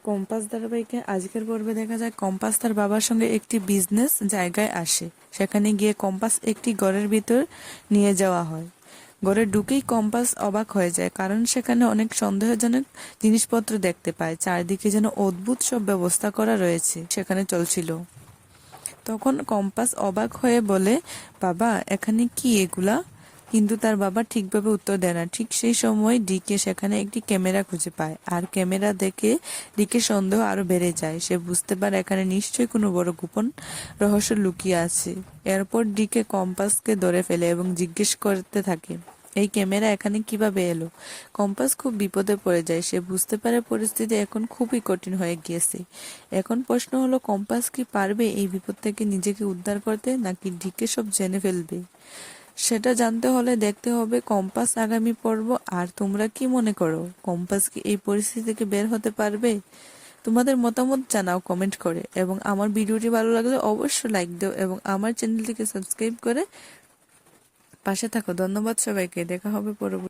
Compass ধারাবাহিকে আজকের পর্বে দেখা যায় কম্পাস তার বাবার সঙ্গে একটি বিজনেস জায়গায় আসে। সেখানে গিয়ে কম্পাস একটি ঘরের ভিতর নিয়ে যাওয়া হয়। ঘরে ঢুকেই কম্পাস অবাক হয়ে যায়, কারণ সেখানে অনেক সন্দেহজনক জিনিসপত্র দেখতে পায়। চারদিকে যেন অদ্ভুত সব ব্যবস্থা করা রয়েছে সেখানে চলছিল। তখন কম্পাস অবাক হয়ে বলে, বাবা, এখানে কি এগুলা? কিন্তু তার বাবা ঠিকভাবে উত্তর দেয় না। ঠিক সেই সময় ডিকে সেখানে একটি ক্যামেরা খুঁজে পায়, আর ক্যামেরা দেখে ডিকে সন্দেহ আরো বেড়ে যায়। সে বুঝতে পারে এখানে নিশ্চয়ই কোনো বড় গোপন রহস্য লুকিয়ে আছে। এরপর ডিকে কম্পাসকে ধরে ফেলে এবং জিজ্ঞেস করতে থাকে, এই ক্যামেরা এখানে কিভাবে এলো? কম্পাস খুব বিপদে পড়ে যায়। সে বুঝতে পারে পরিস্থিতি এখন খুবই কঠিন হয়ে গিয়েছে। এখন প্রশ্ন হলো, কম্পাস কি পারবে এই বিপদ থেকে নিজেকে উদ্ধার করতে, নাকি ডিকে সব জেনে ফেলবে? সেটা জানতে হলে দেখতে হবে কম্পাস আগামী পর্ব। আর তোমরা কি মনে করো, কম্পাস কি এই পরিস্থিতি থেকে বের হতে পারবে? তোমাদের মতামত জানাও কমেন্ট করে, এবং আমার ভিডিওটি ভালো লাগলে অবশ্যই লাইক দাও এবং আমার চ্যানেলটিকে সাবস্ক্রাইব করে পাশে থাকো। ধন্যবাদ সবাইকে, দেখা হবে পরবর্তী